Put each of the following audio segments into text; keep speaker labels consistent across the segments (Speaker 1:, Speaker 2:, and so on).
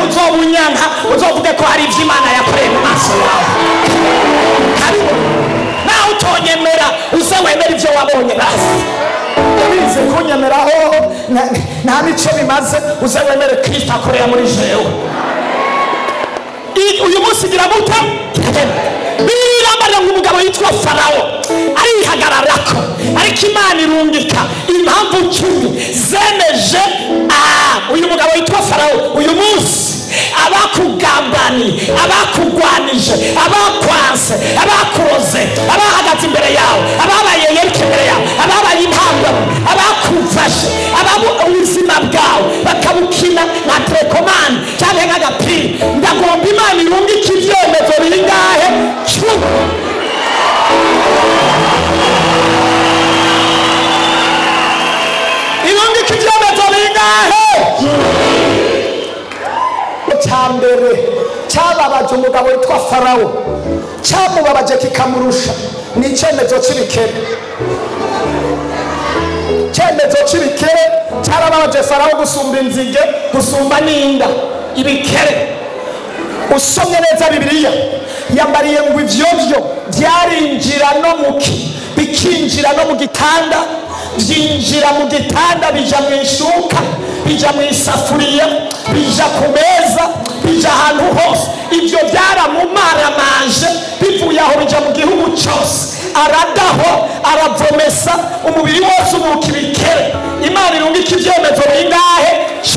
Speaker 1: naho uzobunyanka uzovuge ko hari ivyo Imana yakoreye mu maso yawe. Naho utonyemera uze wemera ivyo wabonye basi. Ubize kunyemeraho nta nico bimaze, uze wemere Kristo akorera muri jewe. Uyu munsi gira gute? Biramara ng'umugabo yitwa Farawo arihagararako, ariko Imana irungika impamvu 10 zemeje uyu mugabo yitwa Farawo uyu munsi abakugambani, abakugwanije, abakwanse, abakuroze, abahagaze imbere yawe, ababaye yereke imbere yawe, ababaye impamvu, abakufashe, ubuzima bwawe bakabukina nka telekomande cyangwa nk'agapira. Ndagomba Imana irungika ivyemezo bingahe? 10. Irungika ivyemezo bingahe? Cyambere cyababaje umugabo witwa Farawo, cyamubabaje kikamurusha ni icyemezo cy'ibikere. Icyemezo cy'ibikere cyarababaje Farawo gusumba inzige, gusumba n'inda. Ibikere usomye neza Bibiliya yambariye ngo ivyovyo byarinjira no muki, bikinjira no mu gitanda, byinjira mu gitanda, bija mu ishuka, bija mu isafuriya, bija ku meza, bija ahantu hose. Ibyo byaramumaramanje bivuye aho bija mu gihugu cyose, aradaho aravomesa umubiri wose umuka ibikere. Imana irungika ivyemezo bingahe? 10.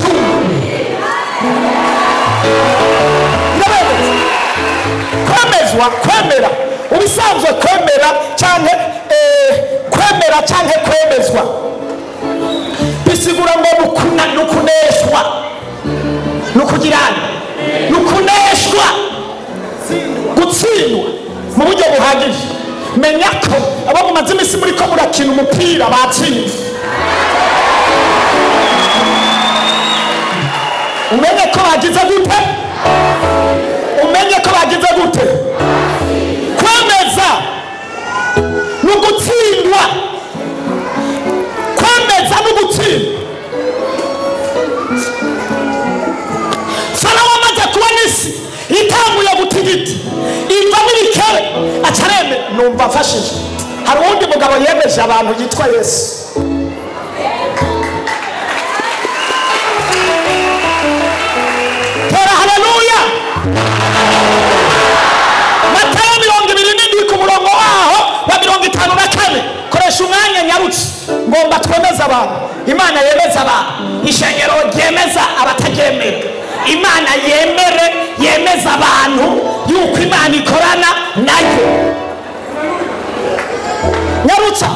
Speaker 1: Kwemezwa, kwemera ubisanzwe kwemera cyangwa kwemezwa bisigura ngo nukuneshwa, nukugirana, nukuneshwa, gutsindwa mu buryo buhagije. Menya ko abo mumaze imisi muri ko murakina umupira batsinze. Umenye ko bagize gute? Umenye ko bagize gute? Kwemeza nugutsindwa, kwemeza nugutsindwa. Farawo amaze kubona isi itanguye gutigita, ivamo ibikere, acareme numva mfashije. Hari uwundi mugabo yemeje abantu yitwa Yesu. Tora haleluya. Matayo 27 ku murongo waho wa 54. Koresha umwanya nyarutse, ngomba twemeza abantu. Imana yemeza abantu, ishengero ryemeza abatagemera. Imana yemeza abantu yuko Imana ikorana nayo. Nyarutsa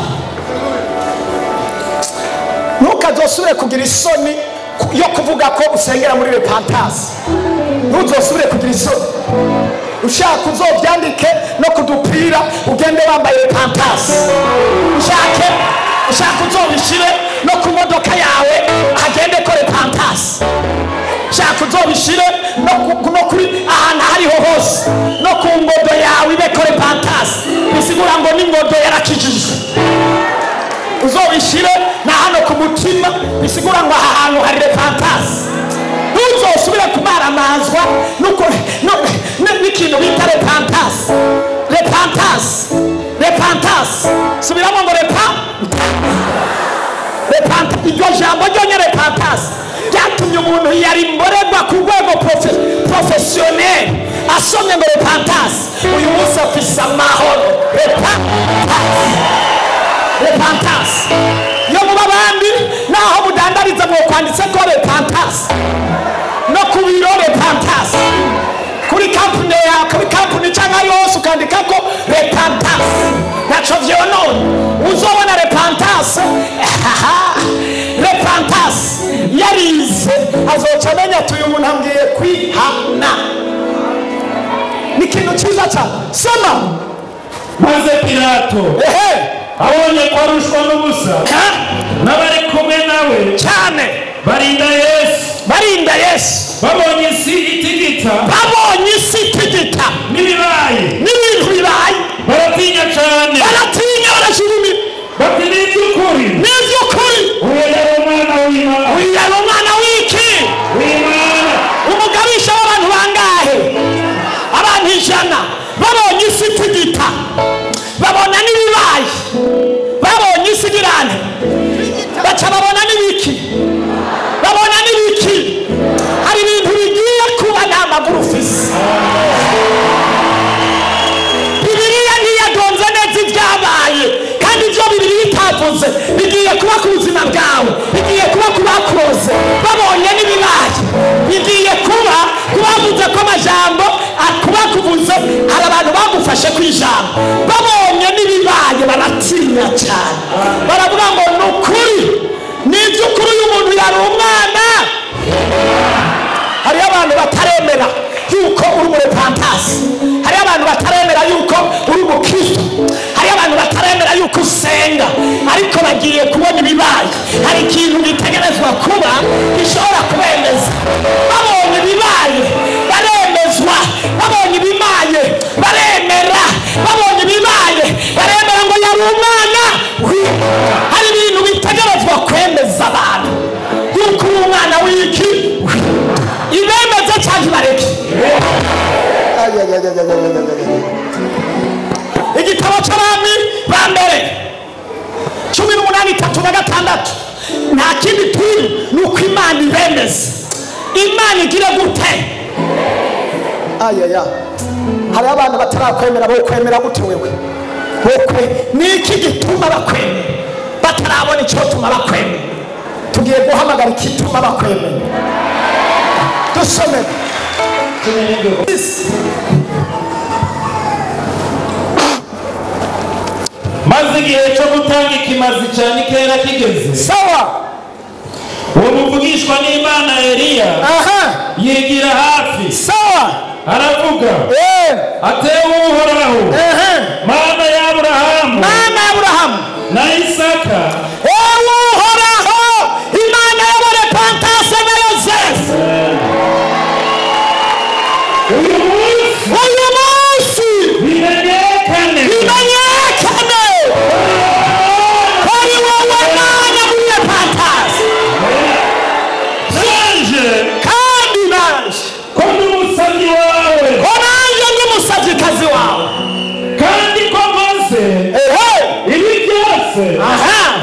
Speaker 1: ntukazosubire kugira isoni yo kuvuga ko usengera muri repentance. Ntuzosubire kugira isoni. Ushaka uzovyandike no kudupira ugende wambaye repentance. Ushaka uzobishire no ku modoka yawe agende ko repentance. Ushaka uzobishire no kuri ahantu hariho hose no ku ngodo yawe ibe ko repentance. Bisigura ngo ni ngodo yarakijijwe. Uzobishire na hano ku mutima, bisigura ngo aha hantu hari repentance. Ntuzosubire kumaramazwa n'ikintu bita repentance. Subiramo ngo repentance. Iryo jambo ryonye repentance ryatumye umuntu yari mborerwa ku rwego professionnel asomye ngo repentance. Uyu munsi afise amahoro. Repentance yo mu babandi naho mudandariza mu kwanditse ko repentance, no ku biro repentance, kuri company ya company cyangwa yose ukandika ko repentance. Naco vyonone uzobona repentance. Repentance yarize azoca amenya tuyu umuntu ambwiye kwihana. Ni ikintu cyiza cyane. Soma
Speaker 2: maze Pilato abonye ko arushwa n'ubusa n'abari kumwe nawe
Speaker 1: cyane
Speaker 2: barinda Yesu babonye isi itigita n'ibintu bibaye baratinya cyane,
Speaker 1: barashirimi
Speaker 2: bati n'iby'ukuri
Speaker 1: uyu yari umwana w'Imana. Umugabisha ijana babonye isi itigita, babona n'ibibaye, babonye isi girane, baca babona n'ibiki, babona n'ibiki. Hari ibintu bigiye kuba n'amaguru ufise. Bibiliya ntiyagonze neza ibyabaye, kandi ibyo Bibiliya itavuze bigiye kuba ku buzima bwawe, bigiye kuba ku bakuroze babonye n'ibibaye, bigiye kuba kubavuze ko amajambo akubakubuze. Hari abantu bagufashe ku ijambo babonye n'ibibaye baratinya cyane, baravuga ngo ni ukuri, ni iby'ukuri uyu muntu yari umwana. Hari abantu bataremera yuko uri umurepantasi, hari abantu bataremera yuko uri umukristo, hari abantu bataremera yuko usenga, ariko bagiye kubona ibibaye. Hari ikintu gitegerezwa kuba gishobora kubemeza. Babonye ibibaye baremezwa, babonye ibibaye baremera, babonye ibibaye baremera ngo yari umwana. Hari ibintu bitegerezwa kwemeza abantu yuko uri umwana w'iki, ibemeze cyangwa bareke. Igitabo cy'Abami ba mbere 18:3, nta kindi turi ni uko Imana ibemeze. Imana igira gute? Hari abantu batarakwemera, bo kwemera gute wewe? Bokwe niki gituma bakwemera batarabona icyo tuma bakwemera? Tugiye guhamagara ikituma bakwemera. Dusome
Speaker 2: maze igihe cyo gutanga ikimazi cyane kera kigeze.
Speaker 1: Sawa.
Speaker 2: Uwo muvugishwa n'Imana Eliya yigira hafi.
Speaker 1: Sawa.
Speaker 2: Aravuga atewe Uhoraho, Mana ya Aburahamu,
Speaker 1: Mana ya Aburahamu
Speaker 2: na Isaka,
Speaker 1: Uhoraho, Imana y'abarepantase na Yosefu.
Speaker 2: uyu munsi bimenyekane kuri wowe Mana w'Urepantase, kandi nanje ko n'umusabyi wawe, ko nanje n'umusabjikazi wawe, kandi ko mose ibi byose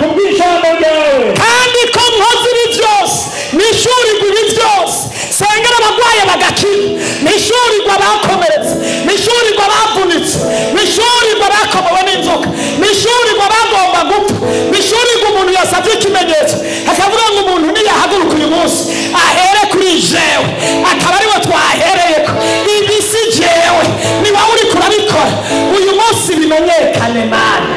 Speaker 2: kubw'ijambo ryawe, kandi ko nkoze ibi byose, nishurirwa ibi byose, sengera abagwaye bagakira, nishurirwa abakomeretse, nishurirwa abavunitse, nishurirwa abakomowe n'inzoka, nishurirwa abagomba gupfa, nishurirwa umuntu yasabye ikimenyetso akavuga ngo umuntu niyahaguruka uyu munsi ahere kuri jewe, akaba ariwe twahereyeko. Ibi si jewe, ni wowe uri kurabikora. Uyu munsi bimenyekane Mana.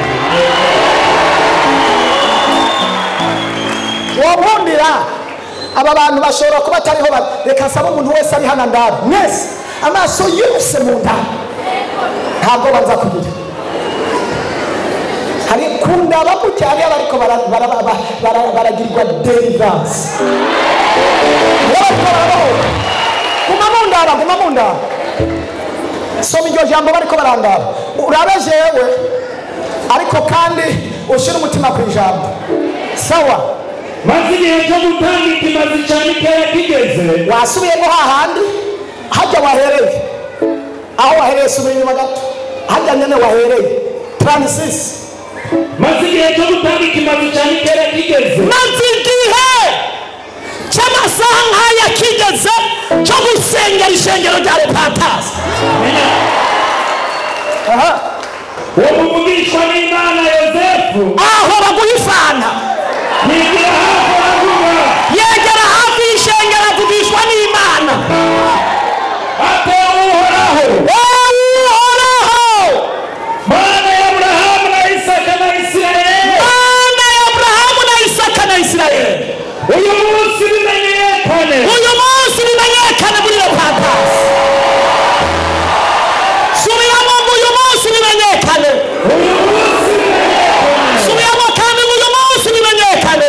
Speaker 2: Wabundira aba bantu bashobora kuba atariho, reka nsaba umuntu wese ari hano ndaba mwese amaso yose mu nda, ntabwo baza kugira. Hari kundaba gutya, hari abariko baragirwa deliverance. Guma mu ndaba. Soma iryo jambo bariko barandaba, urabe jewe, ariko kandi ushira umutima ku ijambo. Sawa. Maze igihe cyo gutanga ikimazi cyane kera kigeze. Wasubiyemo hahandi hajya wahereye, aho wahereye subira inyuma gato, hajya nyene wahereye 36. Maze igihe cyo gutanga ikimazi cyane kera kigeze. Maze igihe cy'amasaha nk'aya kigeze cyo gusengera ishengero rya Repantase. Uwo muvugishwa n'Imana Yosefu aho baguhifana yegera hafi y'ishengero, avugishwa n'Imana. Atewe Uhoraho, Mana ya Aburahamu na Isaka na Isirayeli, Mana ya Aburahamu na Isaka na Isirayeli. Uyu munsi bimenyekane muri Repantase. Subiramo ngo uyu munsi bimenyekane. Subiramo kandi ngo uyu munsi bimenyekane.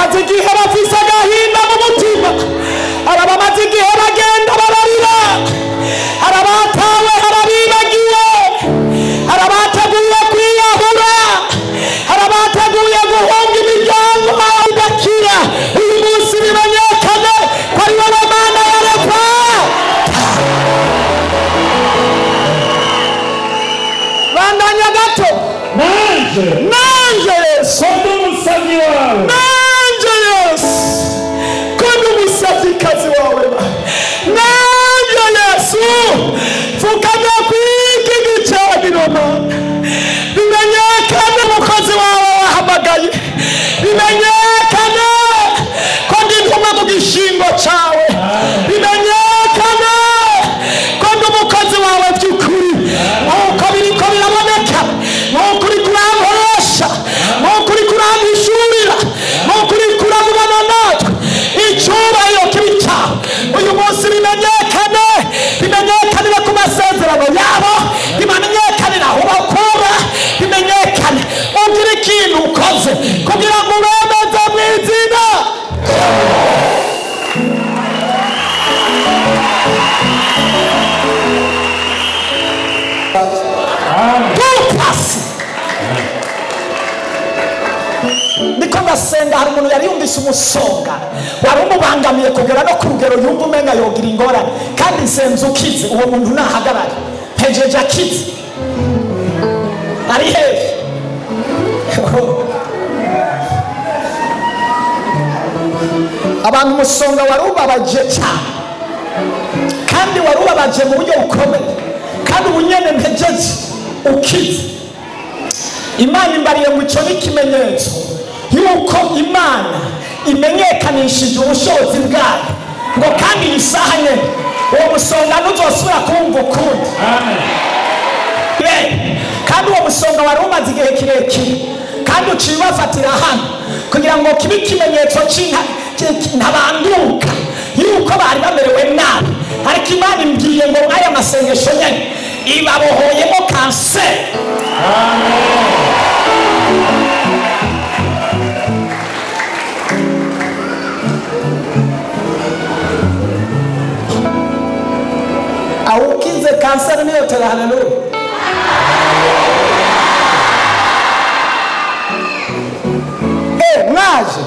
Speaker 1: abamaze igihe bafise agahinda mu mutima, abamaze igihe bagenda bararira, abatawe arabibagiwe, abateguye kwiyahura, abateguye guhunga imiryango igakira, uyu munsi bimenyekane ko ari wowe Mana yareka. Bandanya gato. Nanje Yesu umusabyi wawe, nanje Yesu kandi umusabikazi wawe, nanje Yesu fukanya kwiki gicaniro Mana, bimenyekane umukozi wawe wahamagaye, bimenyekane ko ndi intumwa mu gishingo cyawe, bimenyekane ko ndi umukozi wawe by'ukuri, nk'uko biriko biraboneka, nk'uko uri kurankoresha, nk'uko uri kurantishurira, nk'uko uri kuravugana natwe, icyubahiro kibi cyawe uyu munsi bimenyekane, bimenyekanire ku masezerano yabo, bimenyekanire aho bakura, bimenyekane ugira ikintu ukoze kugira ngo ubemeze mu izina. Niko ndasenga, hari umuntu yari yumvise umusonga wari umubangamiye kugera no ku rugero yumva umenga yogira ingorane, kandi nsenze ukize uwo muntu nahagarare, ntegereje akize, ari hehe? Abantu umusonga wari ubabaje cyane, kandi wari ubabaje mu buryo bukomeye, kandi ubunyene ntegereje ukize. Imana imbariye ngo icyo ni ikimenyetso yuko Imana imenyekanishije ubushobozi bwayo, ngo kandi iyi saha nyine uwo musonga ntuzosubira kumva ukundi. Kandi uwo musonga wari umaze igihe kirekire, kandi uciye ubafatira hano kugira ngo kibe ikimenyetso ntabanduka yuko bari bamerewe nabi, ariko Imana imbwiye ngo aya masengesho nyine ibabohoyemo kanseri. Aukize kanseri niyo tera. Haleluya. Mwaje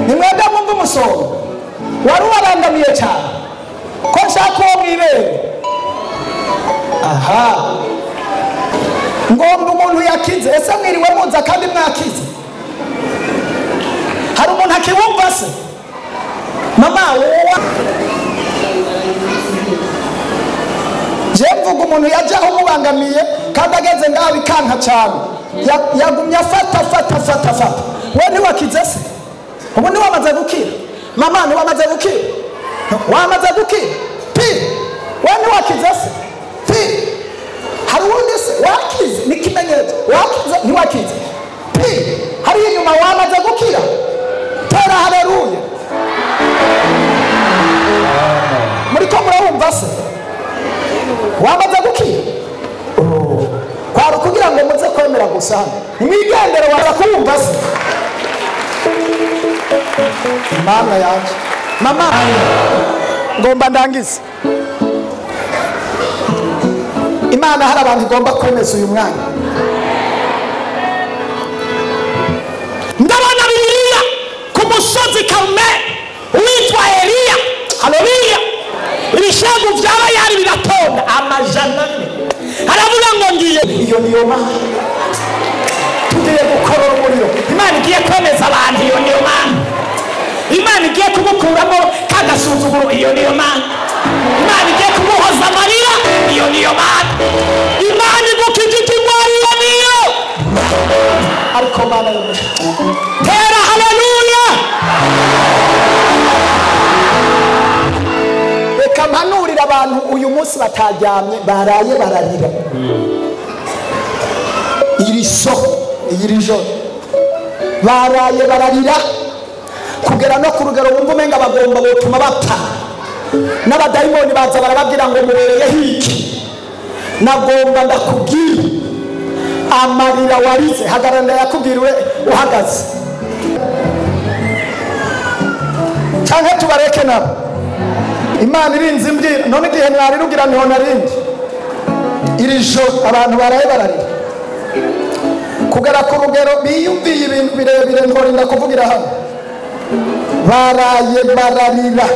Speaker 1: nimwenda mwumva umusonga wari ubarangamiye cyane ko nshaka uwo mwibere. Aha, ngomba umuntu yakize. Ese mwiriwe muza kandi mwakize? Hari umuntu akiwumva se? Mama wowe je mvuga umuntu yajaho umubangamiye kandi ageze ngaho bikanka cyane, yagumya fata we ntiwakize se? Ubu ntiwamaze gukira? Mama ntiwamaze gukira? Wamaze gukira pi? We ntiwakize se pi? Hari undi se wakize? Ni ikimenyetso wakize ntiwakize pi? Hari inyuma wamaze gukira? Tera haleluya. Muriko murabumva se? Wamaze gukira? Kwari kugira ngo muze kwemera gusa, nimwigendere warakumva se? Mana yaje mama ngomba ndangize. Imana hari abantu igomba kwemeza uyu mwanya. Ndabona Bibiliya ku musozi Karumeli witwa Eliya. Haleluya. Ibishego byaba yari biratonda amajana ane, aravuga ngo ngiye iyo niyo Mana tugiye gukorora umuriro. Imana igiye kwemeza abantu, iyo niyo Mana. Imana igiye kumukuramo kagasuzuguro, iyo niyo Mana. Imana igiye kumuhoza amarira, iyo niyo Mana. Imana igukije ikigwari, iyo niyo. Ariko Mana tera haleluya. Reka mpanurira abantu uyu munsi bataryamye, baraye bararira. Iri joro baraye bararira kugera no ku rugero wumva umenga bagomba gutuma bapfa, n'abadayimoni baza barababwira ngo mubereye hiki. Nagomba ndakubwira amarira warize, hagarara yakubwiriwe uhagaze. bareke nabo Imana irinze imbwira none igihe mwari rugira niho narindi iri joro abantu baraye bararira kugera ku rugero biyumviye ibintu birebire ntorinda kuvugira hano baraye bararira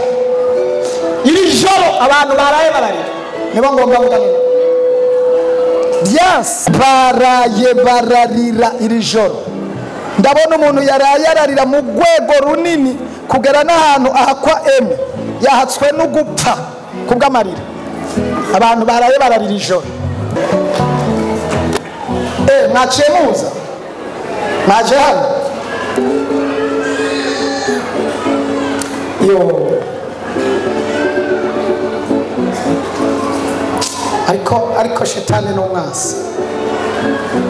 Speaker 1: iri joro abantu baraye bararira niba ngomba kuganira yes baraye bararira iri joro ndabona umuntu yaraye ararira mu rwego runini kugera n'ahantu ahakwa eme yahatswe no gupfa kubw'amarira abantu baraye bararira ijoro mwaciye muza mwaje hano yo ariko shetani n'umwasi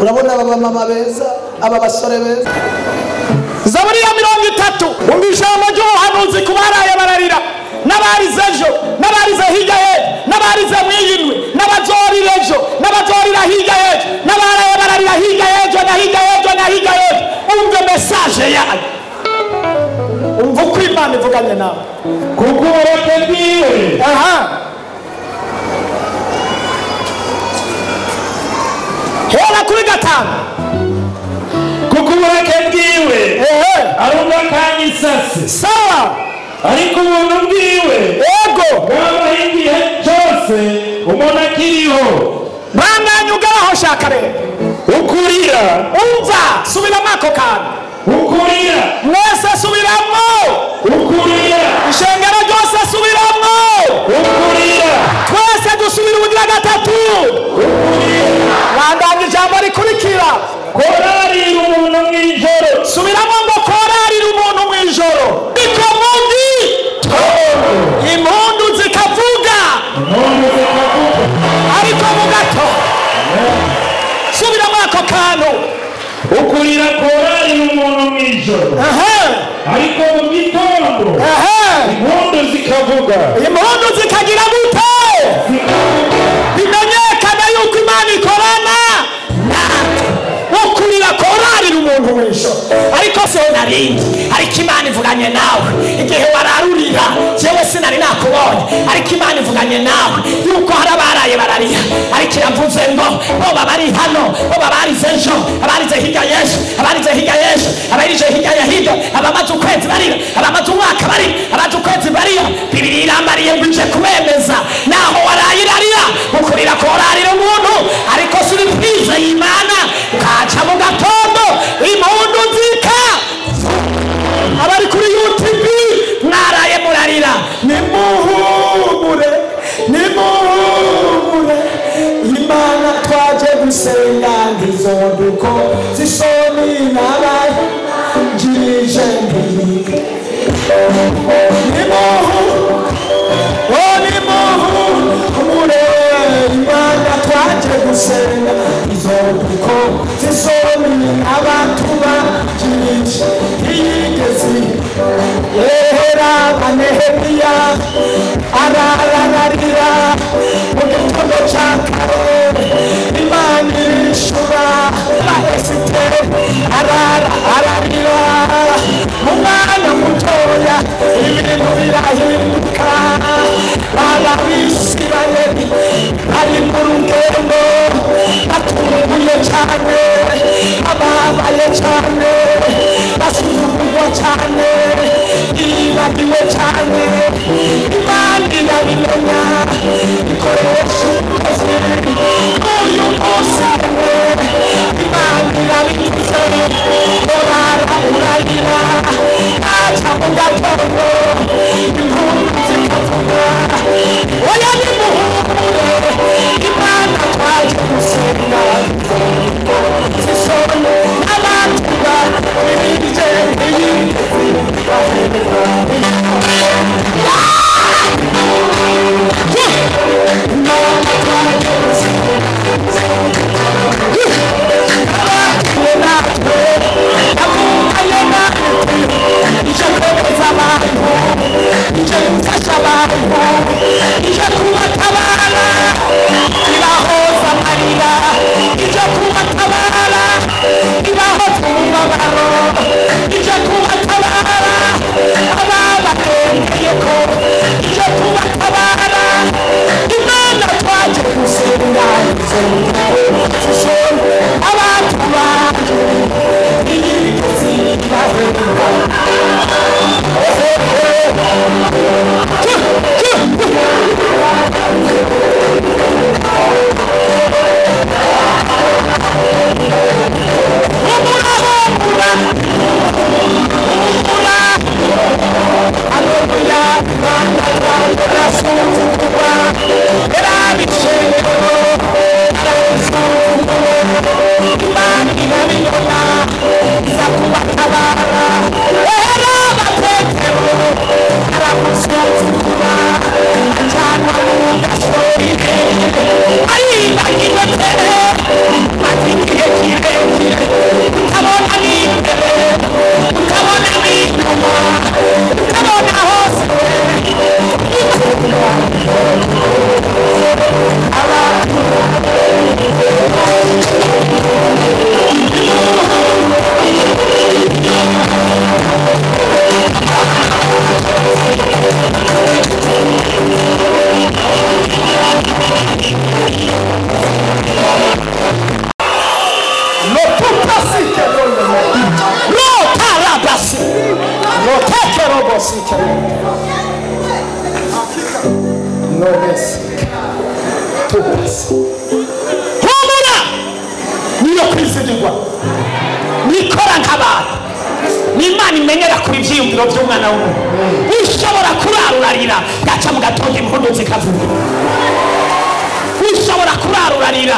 Speaker 1: urabona aba mama beza aba basore beza Zaburi ya 30 umva ijambo ry'ubuhanuzi ku baraye bararira n'abarize ejo n'abarize hirya y'ejo n'abarize mwiyinwe n'abazorira ejo n'abazorira hirya y'ejo n'abaraye bararira hirya y'ejo na hirya y'ejo na hirya y'ejo umve message yayo umva uko Imana ivuganye nawe
Speaker 2: kuko barategiwe
Speaker 1: hera kuri 5
Speaker 2: kuko barategiwe arunga kanyisase
Speaker 1: sawa
Speaker 2: ariko ubuntu bwiwe
Speaker 1: ego
Speaker 2: bwabaho igihe cyose umuntu akiriho
Speaker 1: bandanye ugeraho shaka rero
Speaker 2: ukurira
Speaker 1: umva subiramo ako kantu
Speaker 2: ukurira
Speaker 1: mwese subiramo
Speaker 2: ukurira
Speaker 1: ishengero ryose subiramo
Speaker 2: ukurira
Speaker 1: twese dusubira ubugira gatatu
Speaker 2: ukurira
Speaker 1: bandanye ijambo rikurikira
Speaker 2: korarira umuntu mw'ijoro
Speaker 1: subiramo ngo korarira umuntu mw'ijoro iko mundi impundu zikavuga ariko mu gato subiramo ako kantu
Speaker 2: ukurira korarira umuntu mw'ijoro ariko mu gitondo impundu zikavuga
Speaker 1: impundu zikagira gute bimenyekana yuko Imana ikorana ukurira korarira umuntu mw'ijoro ariko se narindi ariko Imana ivuganye nawe igihe wararurira jewe sinari nakubonye ariko Imana ivuganye nawe yuko hari abaraye bararira ariko iravuze ngo boba bari hano boba barize ejo abarize hirya y'ejo abarize hirya y'ejo abarije hirya ya hirya abamaze ukwezi barira abamaze umwaka barira abaje ukwezi barira Bibiliya irambariye ngo ije kubemeza naho waraye irarira ukurira korarira umuntu ariko surprise y'Imana kaca mu gatondo impundu zika abari kuri YouTube mwaraye murarira nimuhumure Imana twaje gusenga ndizoduko zisoni nabaye njirije nimuhumure Imana twaje gusenga ndizoduko zisoni abatuba njirije yigezi yera Nehemiya arararira mu gitondo cya kare Imana irishura Esiteri arararira mu mwana mutoya ibintu birahinduka Abisirayeli bari mu rugendo batunguye cyane ababaye cyane basuzugurwa cyane bibagiwe cyane Imana irabimenya ikoresha umukozi uyu munsi Imana irabituze urara urarira aca mu gatondo impundu zikavuga oya nimuhumure Imana twaje gusenga zisone n'abatuba ibirije humura niyo kwizigirwa nikora nk'abantu n'Imana imenyera kuri ivyiyumviro by'umwana w'umuntu ushobora kurarurarira gaca mu gatondo impundu zikavuga ushobora kurarurarira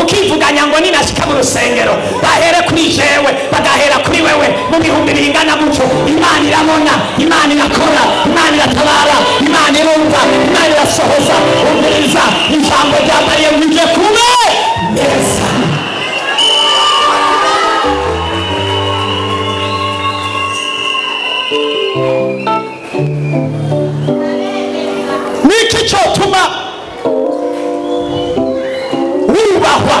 Speaker 1: ukivuganya ngo ninashika mu rusengero bahere kuri jewe bagahera kuri wewe mu bihumbi bingana gutyo Imana irabona Imana irakora Imana iratabara Imana irumva Imana irasohoza umviriza ijambo rya Mariya wije kube neza niki cyotuma wubahwa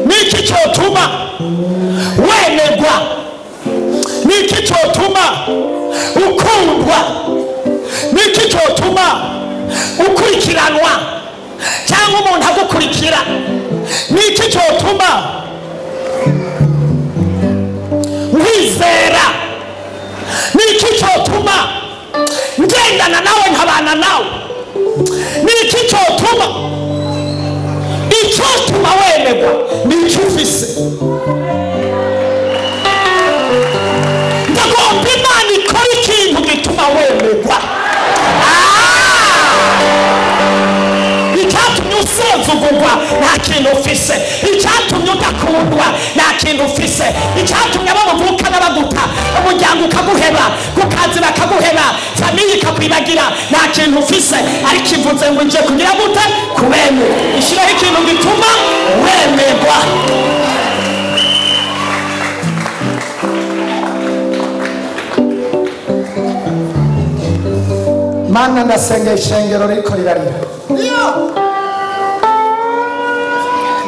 Speaker 1: niki cyotuma wemerwa niki cyotuma ukundwa niki cyotuma ukurikiranwa cyangwa umuntu agukurikira niki cyotuma wizera niki cyotuma ngendana nawe nkabana nawe niki cyotuma icyotuma wemerwa nicyo ufise ndagomba Imana ikora ikintu gituma wemerwa icyatumye usuzugurwa nta kintu ufise icyatumye udakundwa nta kintu ufise icyatumye abamuvukana baguta umuryango ukaguheba ku kazi bakaguheba famiye ikakwibagira nta kintu ufise ariko ivuze ngo nje kugira gute kubemera ishyiraho ikintu gituma wemerwa Mana ndasenga ishengero riko rirarira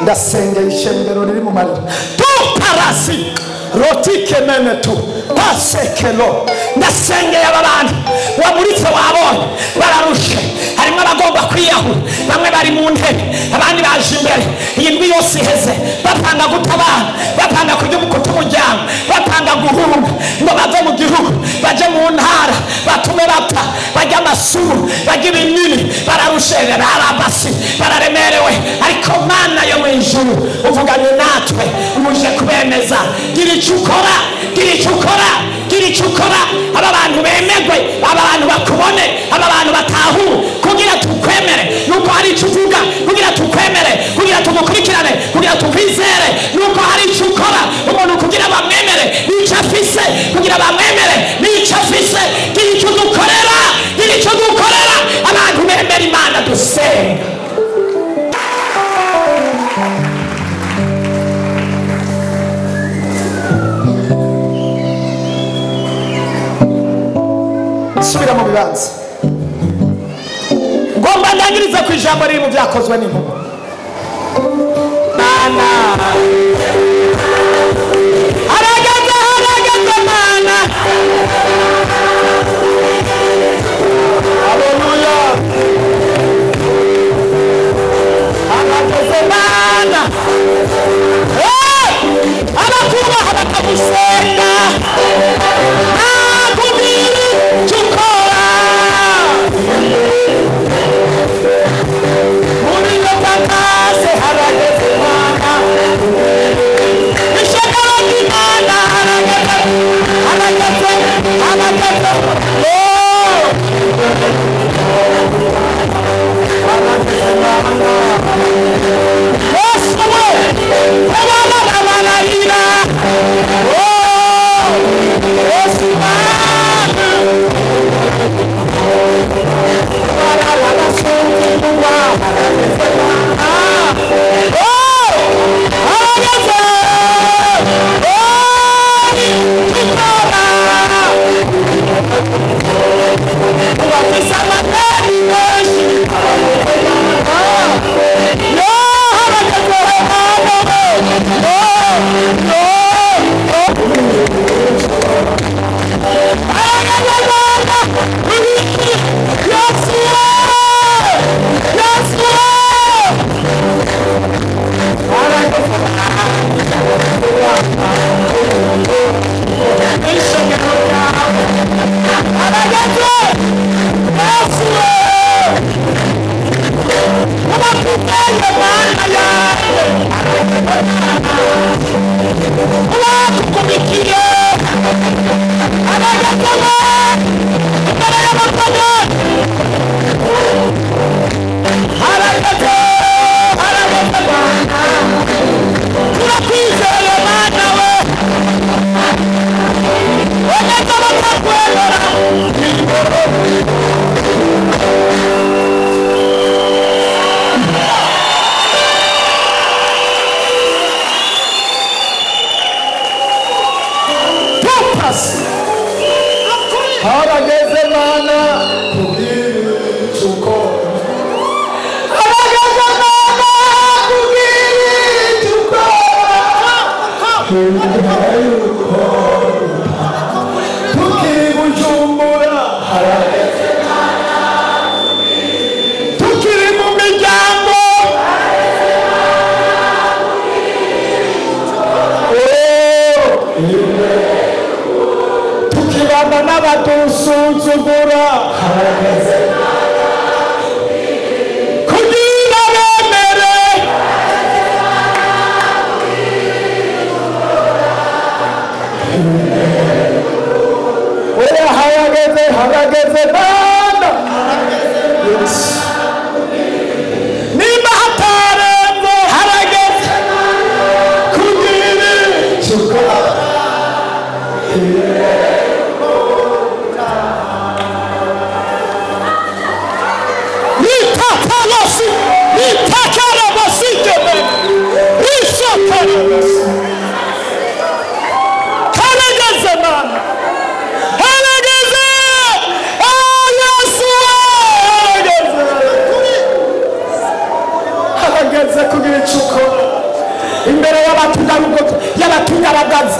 Speaker 1: ndasenga ishengero riri mu marira tu parasi rotike mene tu pasekelo ndasengeye aba bantu wamuritse wabonye bararushe harimo abagomba kwiyahura bamwe bari mu ntebe abandi baje imbere iyi ndwi yose iheze bapanga gutabara bapanga kujya umukuta umuryango bapanga guhunga ngo bave mu gihugu baje mu ntara batume bapfa bajya amasuru bajya ibinini bararushe barabasi bararemerewe ariko Mana yo mu ijuru uvuganye natwe uje kubemeza gira icyo ukora gira icyo ukora gira icyo ukora aba bantu bemerwe aba bantu bakubone aba bantu batahu kugira tukwemere nuko hari icyo uvuga kugira tukwemere kugira tumukurikirane kugira tukwizere nuko hari icyo ukora umuntu kugira bamwemere n'icyo afise kugira bamwemere n'icyo afise gira icyo dukorera gira icyo dukorera abantu bemera Imana dusenga subira mu bibanza ngomba ndangiriza ku ijambo riri mu byakozwe n'intumwa Mana harageze Mana haleluya harageze Mana abakubaha bakamusenga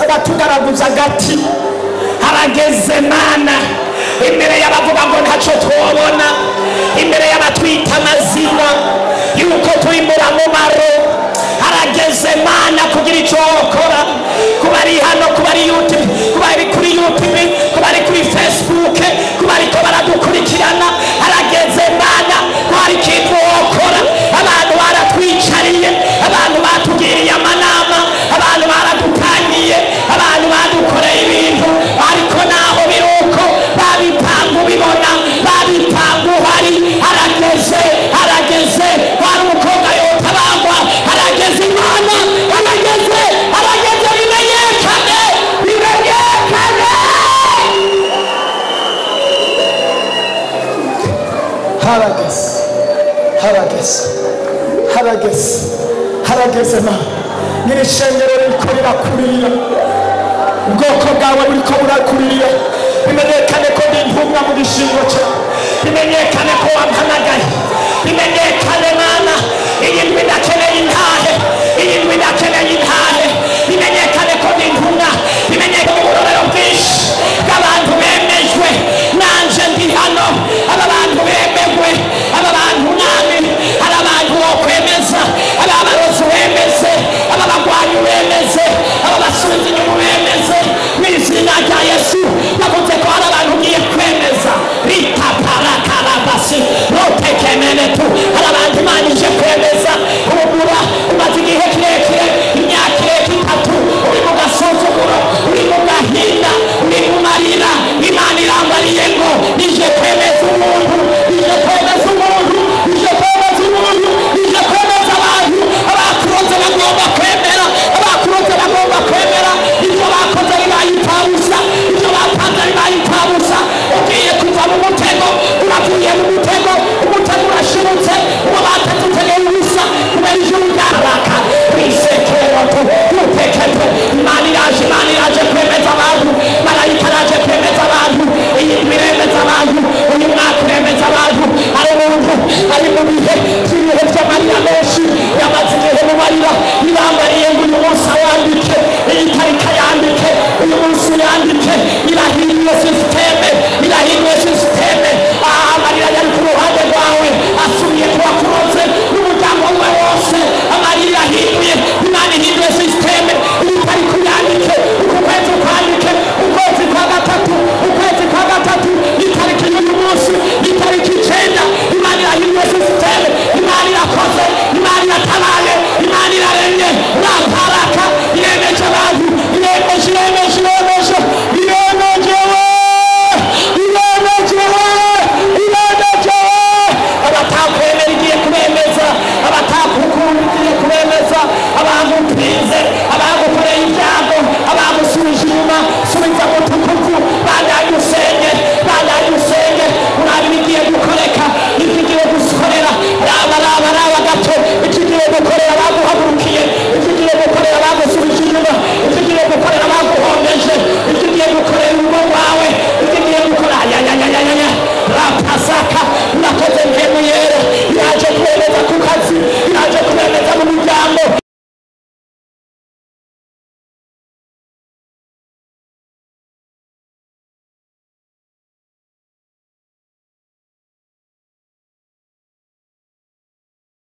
Speaker 1: Abatugaraguza agati harageze mana imbere y'abavuga ngo ntacyo twobona, imbere y'abatwita amazina yuko turi muramumaro, harageze mana kugira icyo wakora. Kuba ari hano, kuba ari YouTube, kuba ari kuri YouTube, kuba ari kuri Facebook, kuba ariko baradukurikirana, harageze mana ko hari ikintu wakora. Abantu baratwicariye, abantu batugiriye amanama, abantu baradutangiye, abantu badukoreye ibintu, ariko naho biruko babipanga ubibona, babipanga uhari. Harageze, harageze hari umukobwa yotabagwa, harageze Imana, harageze, harageze bimenyekane, bimenyekane. Harageze, harageze, harageze, harageze Mana. Nyiri shengero riko rirakurira, ubwoko bwawe buriko burakurira. Bimenyekane ko ndi intumwa mu gishingo cyawe, bimenyekane ko wampamagaye,